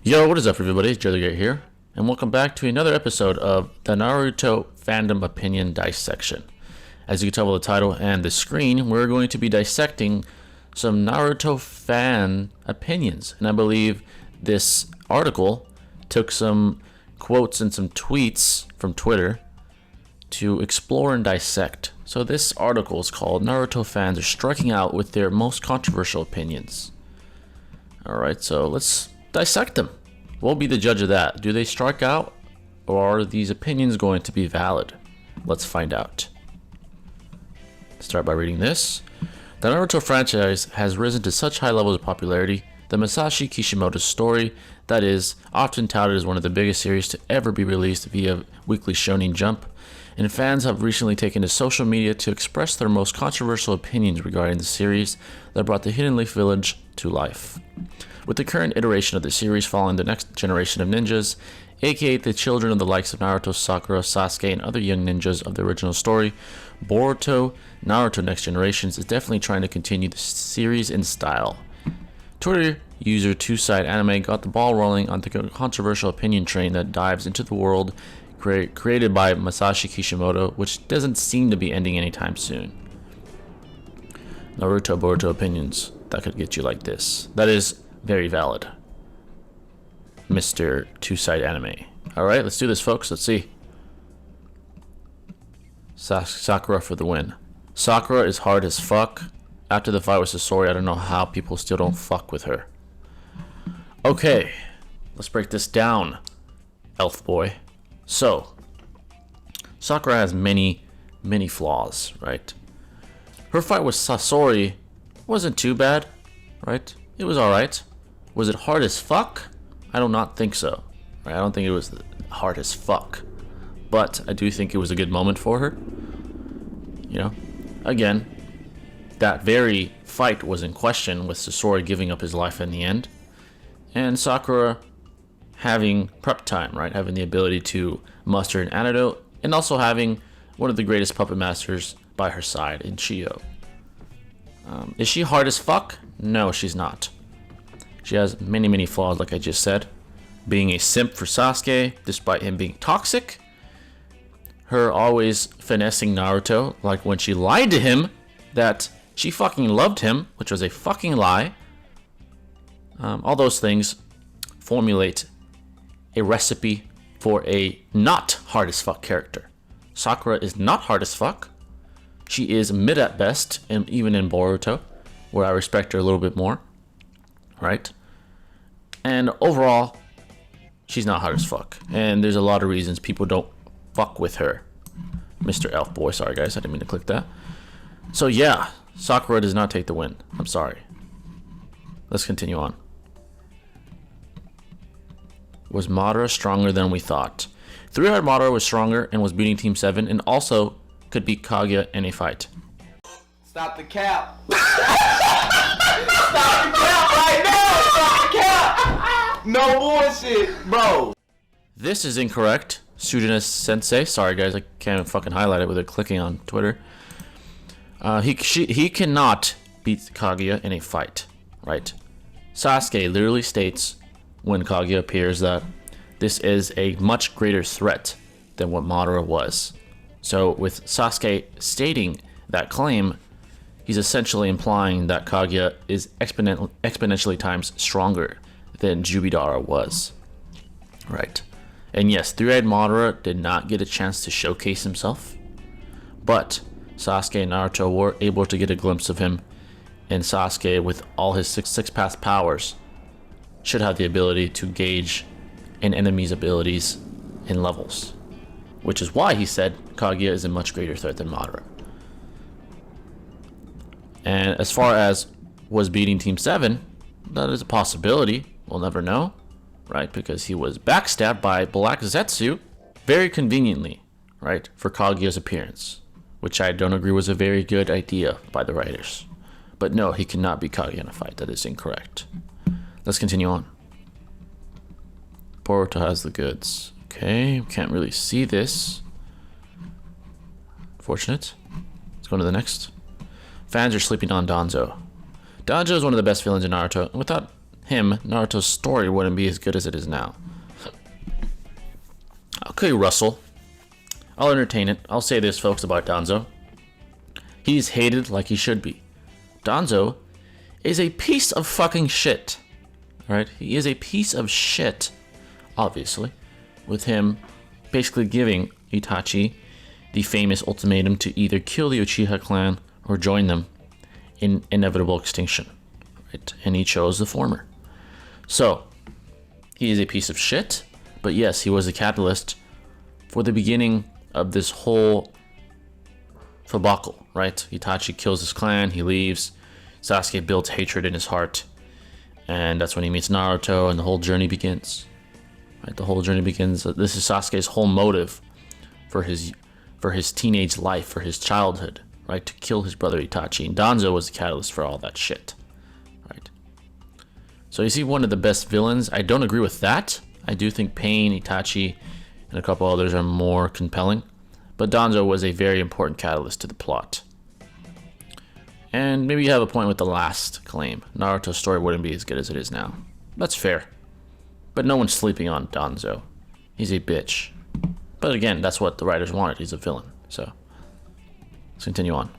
Yo, what is up everybody, Joe the Great here, and welcome back to another episode of the Naruto Fandom Opinion Dissection. As you can tell by the title and the screen, we're going to be dissecting some Naruto fan opinions, and I believe this article took some quotes and some tweets from Twitter to explore and dissect. So this article is called Naruto Fans Are Striking Out with Their Most Controversial Opinions. Alright, so let's dissect them. We'll be the judge of that. Do they strike out, or are these opinions going to be valid? Let's find out. Start by reading this. The Naruto franchise has risen to such high levels of popularity that Masashi Kishimoto's story, that is, often touted as one of the biggest series to ever be released via Weekly Shonen Jump, and fans have recently taken to social media to express their most controversial opinions regarding the series that brought the Hidden Leaf Village to life. With the current iteration of the series following the next generation of ninjas, aka the children of the likes of Naruto, Sakura, Sasuke, and other young ninjas of the original story, Boruto, Naruto Next Generations is definitely trying to continue the series in style. Twitter user 2side Anime got the ball rolling on the controversial opinion train that dives into the world created by Masashi Kishimoto, which doesn't seem to be ending anytime soon. Naruto Boruto opinions that could get you like this. That is very valid, Mr. 2side Anime. Alright, let's do this, folks. Let's see. Sakura for the win. Sakura is hard as fuck. After the fight with Sasori, I don't know how people still don't fuck with her. Okay, let's break this down, elf boy. So, Sakura has many flaws, right? Her fight with Sasori wasn't too bad, right? It was alright. Was it hard as fuck? I do not think so. Right? I don't think it was hard as fuck. But I do think it was a good moment for her. You know, again, that very fight was in question with Sasori giving up his life in the end. And Sakura having prep time, right? Having the ability to muster an antidote, and also having one of the greatest puppet masters by her side in Chiyo. Is she hard as fuck? No, she's not. She has many flaws, like I just said. Being a simp for Sasuke, despite him being toxic. Her always finessing Naruto, like when she lied to him that she fucking loved him, which was a fucking lie. All those things formulate a recipe for a not hard as fuck character. Sakura is not hard as fuck. She is mid at best, and even in Boruto, where I respect her a little bit more. Right? And overall, she's not hard as fuck. And there's a lot of reasons people don't fuck with her. Mr. Elf Boy, sorry guys, I didn't mean to click that. So yeah, Sakura does not take the win. I'm sorry. Let's continue on. Was Madara stronger than we thought? Three-eyed Madara was stronger and was beating Team 7 and also could beat Kaguya in a fight. Stop the cap. Stop the cap right now. Stop the cap. No bullshit, bro. This is incorrect. Sujina Sensei. Sorry guys, I can't fucking highlight it without clicking on Twitter. He cannot beat Kaguya in a fight, right? Sasuke literally states when Kaguya appears that this is a much greater threat than what Madara was. So with Sasuke stating that claim, he's essentially implying that Kaguya is exponentially times stronger than Jubidara was. Right. And yes, Three-Eyed Madara did not get a chance to showcase himself, but Sasuke and Naruto were able to get a glimpse of him, and Sasuke, with all his six path powers, should have the ability to gauge an enemy's abilities and levels, which is why he said Kaguya is a much greater threat than Madara. And as far as was beating Team 7, that is a possibility. We'll never know, right? Because he was backstabbed by Black Zetsu very conveniently, right? For Kaguya's appearance, which I don't agree was a very good idea by the writers. But no, he cannot beat Kaguya in a fight. That is incorrect. Let's continue on. Boruto has the goods. Okay, can't really see this. Unfortunate. Let's go go to the next. Fans are sleeping on Donzo. Donzo is one of the best villains in Naruto, and without him, Naruto's story wouldn't be as good as it is now. Okay, Russell. I'll entertain it. I'll say this, folks, about Donzo. He's hated like he should be. Donzo is a piece of fucking shit. Alright? He is a piece of shit, obviously, with him basically giving Itachi the famous ultimatum to either kill the Uchiha clan or join them in inevitable extinction. Right? And he chose the former. So, he is a piece of shit, but yes, he was a catalyst for the beginning of this whole debacle, right? Itachi kills his clan, he leaves, Sasuke builds hatred in his heart, and that's when he meets Naruto, and the whole journey begins. Right? The whole journey begins. This is Sasuke's whole motive for his teenage life, for his childhood, right? To kill his brother Itachi. And Donzo was the catalyst for all that shit, right? So you see, one of the best villains. I don't agree with that. I do think Pain, Itachi, and a couple others are more compelling, but Donzo was a very important catalyst to the plot. And maybe you have a point with the last claim. Naruto's story wouldn't be as good as it is now. That's fair. But no one's sleeping on Donzo. He's a bitch. But again, that's what the writers wanted. He's a villain. So, let's continue on.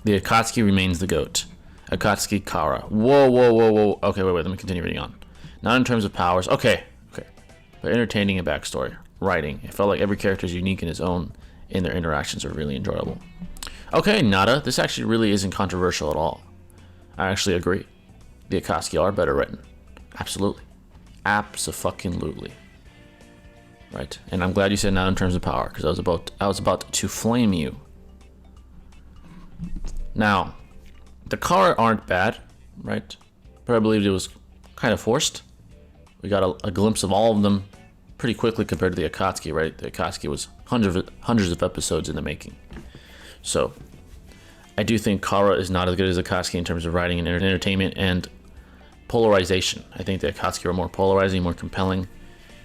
The Akatsuki remains the GOAT. Akatsuki Kara. Whoa. Okay, wait, let me continue reading on. Not in terms of powers. Okay. But entertaining and backstory. Writing. It felt like every character is unique in his own, and their interactions are really enjoyable. Okay, Nada. This actually really isn't controversial at all. I actually agree. The Akatsuki are better written. Absolutely. Abso-fucking-lutely. Right? And I'm glad you said not in terms of power, because I was about to flame you. Now, the Kara aren't bad, right? But I believed it was kind of forced. We got a glimpse of all of them pretty quickly compared to the Akatsuki, right? The Akatsuki was hundreds of episodes in the making. So, I do think Kara is not as good as Akatsuki in terms of writing and entertainment and polarization. I think the Akatsuki are more polarizing, more compelling.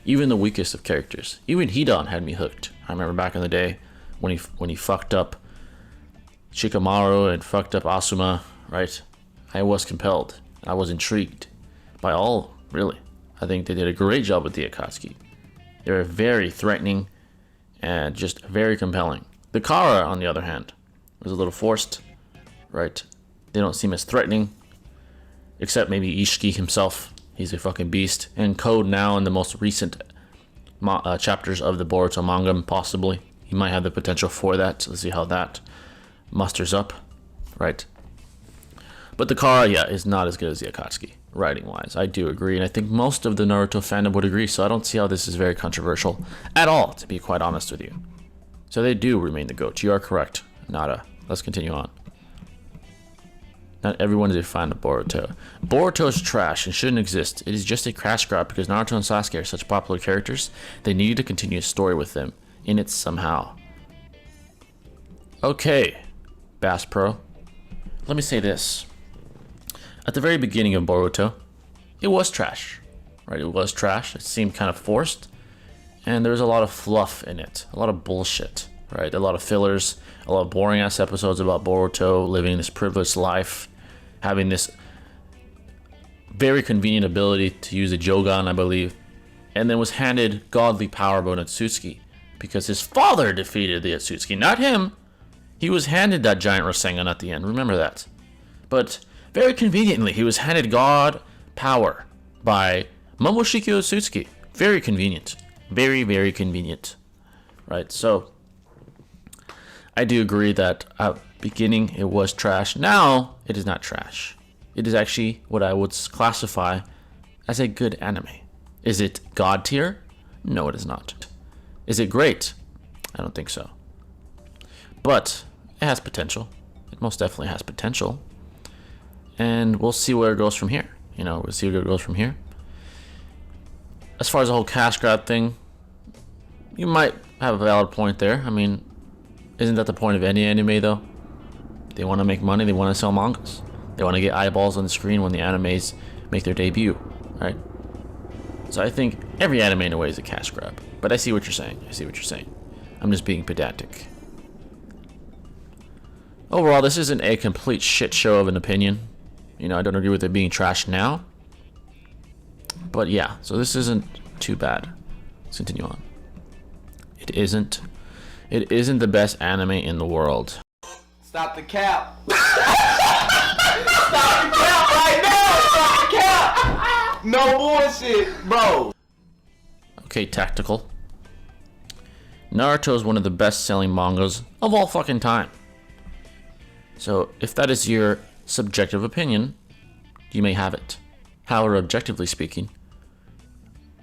Even the weakest of characters. Even Hidan had me hooked. I remember back in the day when he fucked up Shikamaru and fucked up Asuma, right? I was compelled. I was intrigued by all, really. I think they did a great job with the Akatsuki. They were very threatening and just very compelling. The Kara, on the other hand, was a little forced, right? They don't seem as threatening, except maybe Ishiki himself. He's a fucking beast. And Code now in the most recent chapters of the Boruto manga, possibly. He might have the potential for that. So let's see how that musters up, right? But the Kara, yeah, is not as good as the Akatsuki, writing-wise. I do agree, and I think most of the Naruto fandom would agree, so I don't see how this is very controversial at all, to be quite honest with you. So they do remain the GOAT. You are correct, Nada. Let's continue on. Not everyone is a fan of Boruto. Boruto is trash and shouldn't exist. It is just a crash grab because Naruto and Sasuke are such popular characters. They needed to continue a story with them in it somehow. Okay, Bass Pro. Let me say this. At the very beginning of Boruto, it was trash. Right? It was trash. It seemed kind of forced. And there was a lot of fluff in it. A lot of bullshit. Right? A lot of fillers. A lot of boring ass episodes about Boruto living this privileged life. Having this very convenient ability to use a Jogan, I believe. And then was handed godly power by Akatsuki. Because his father defeated the Akatsuki, not him. He was handed that giant Rasengan at the end. Remember that. But very conveniently, he was handed god power by Momoshiki Akatsuki. Very convenient. Very, very convenient. Right? So, I do agree that at beginning it was trash. Now, it is not trash. It is actually what I would classify as a good anime. Is it god tier? No, it is not. Is it great? I don't think so. But it has potential. It most definitely has potential. And we'll see where it goes from here. We'll see where it goes from here. As far as the whole cash grab thing, you might have a valid point there. I mean, isn't that the point of any anime, though? They want to make money. They want to sell mangas. They want to get eyeballs on the screen when the animes make their debut, right? So I think every anime in a way is a cash grab. But I see what you're saying. I'm just being pedantic. Overall, this isn't a complete shit show of an opinion. You know, I don't agree with it being trash now. But yeah, so this isn't too bad. Let's continue on. It isn't the best anime in the world. Stop the cap. Stop the cap right now. Stop the cap. No bullshit, bro. Okay, tactical. Naruto is one of the best-selling mangas of all fucking time. So, if that is your subjective opinion, you may have it. However, objectively speaking,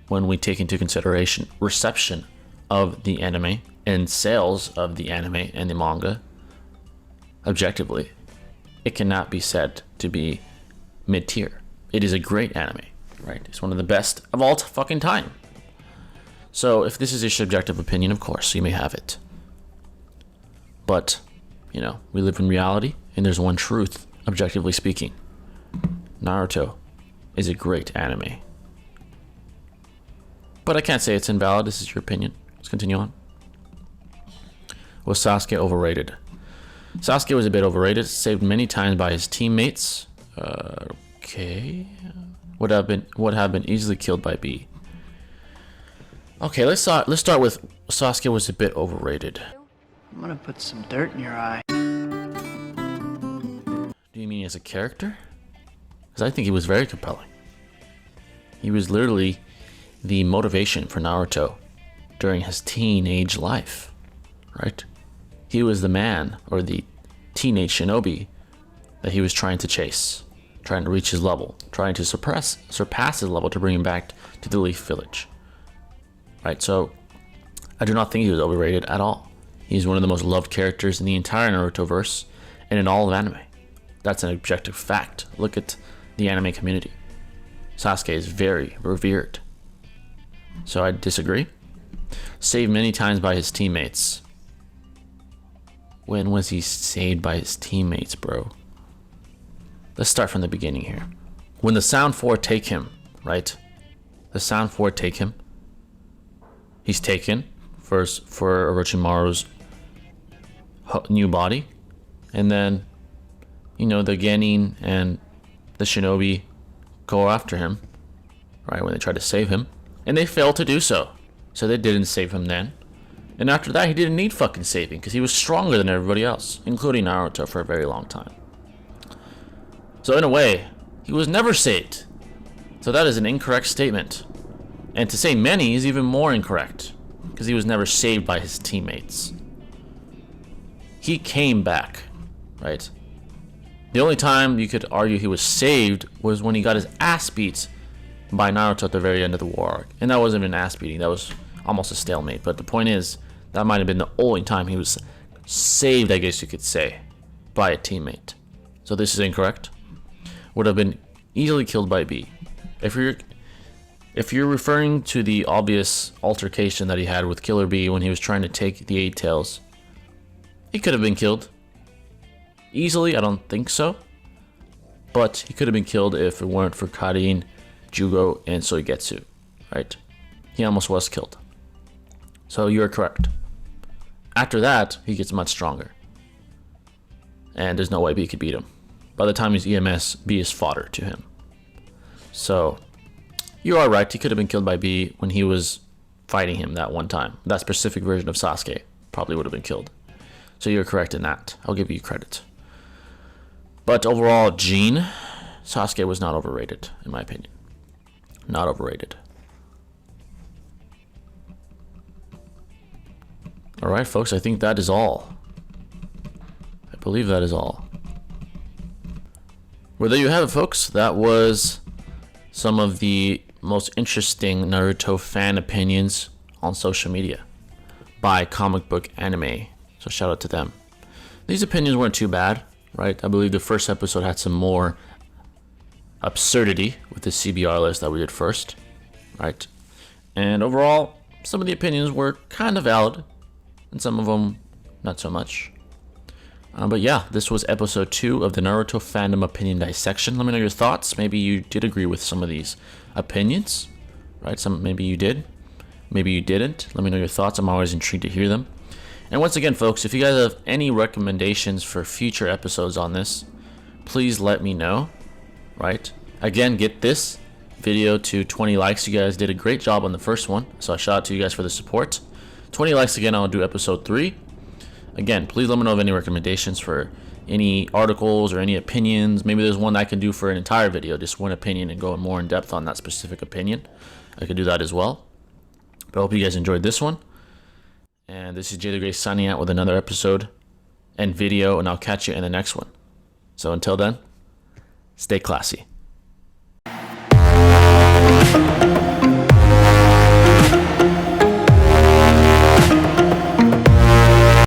when we take into consideration reception of the anime and sales of the anime and the manga, objectively, it cannot be said to be mid-tier. It is a great anime, right? It's one of the best of all fucking time. So if this is a subjective opinion, of course, you may have it. But, you know, we live in reality, and there's one truth, objectively speaking. Naruto is a great anime. But I can't say it's invalid. This is your opinion. Let's continue on. Was Sasuke overrated? Sasuke was a bit overrated, saved many times by his teammates. Okay. Would have been easily killed by B. Okay, let's start with Sasuke was a bit overrated. I'm gonna put some dirt in your eye. Do you mean as a character? Because I think he was very compelling. He was literally the motivation for Naruto during his teenage life, right? He was the man, or the teenage shinobi that he was trying to chase, trying to reach his level, trying to surpass his level to bring him back to the Leaf Village. Right, so I do not think he was overrated at all. He's one of the most loved characters in the entire Naruto verse and in all of anime. That's an objective fact. Look at the anime community. Sasuke is very revered. So I disagree. Saved many times by his teammates. When was he saved by his teammates, bro? Let's start from the beginning here. When the Sound Four take him, right? The Sound Four take him. He's taken first for Orochimaru's new body, and then, you know, the Genin and the Shinobi go after him, right, when they try to save him, and they fail to do so. So they didn't save him then. And after that, he didn't need fucking saving because he was stronger than everybody else, including Naruto, for a very long time. So in a way, he was never saved. So that is an incorrect statement. And to say many is even more incorrect, because he was never saved by his teammates. He came back, right? The only time you could argue he was saved was when he got his ass beat by Naruto at the very end of the war arc. And that wasn't an ass beating, that was almost a stalemate. But the point is, that might have been the only time he was saved, I guess you could say, by a teammate. So this is incorrect. Would have been easily killed by B. If you're referring to the obvious altercation that he had with Killer Bee when he was trying to take the Eight Tails, he could have been killed. Easily, I don't think so. But he could have been killed if it weren't for Karin, Jugo, and Soigetsu, right? He almost was killed. So you're correct. After that, he gets much stronger. And there's no way B could beat him. By the time he's EMS, B is fodder to him. So you are right, he could have been killed by B when he was fighting him that one time. That specific version of Sasuke probably would have been killed. So you're correct in that. I'll give you credit. But overall, Gene, Sasuke was not overrated, in my opinion. Not overrated. Alright, folks, I think that is all. I believe that is all. Well, there you have it, folks. That was some of the most interesting Naruto fan opinions on social media by Comic Book Anime. So shout out to them. These opinions weren't too bad, right? I believe the first episode had some more absurdity with the CBR list that we did first, right? And overall, some of the opinions were kind of valid, and some of them not so much. But yeah, this was episode 2 of the Naruto fandom opinion dissection. Let me know your thoughts. Maybe you did agree with some of these opinions, right? Maybe you did, maybe you didn't. Let me know your thoughts. I'm always intrigued to hear them. And once again, folks, if you guys have any recommendations for future episodes on this, please let me know, right? Again, get this video to 20 likes. You guys did a great job on the first one, so I shout out to you guys for the support. 20 likes again, I'll do episode 3. Again, please let me know of any recommendations for any articles or any opinions. Maybe there's one I can do for an entire video, just one opinion, and go more in depth on that specific opinion. I could do that as well. But I hope you guys enjoyed this one. And this is Jay the Gray signing out with another episode and video, and I'll catch you in the next one. So until then, stay classy.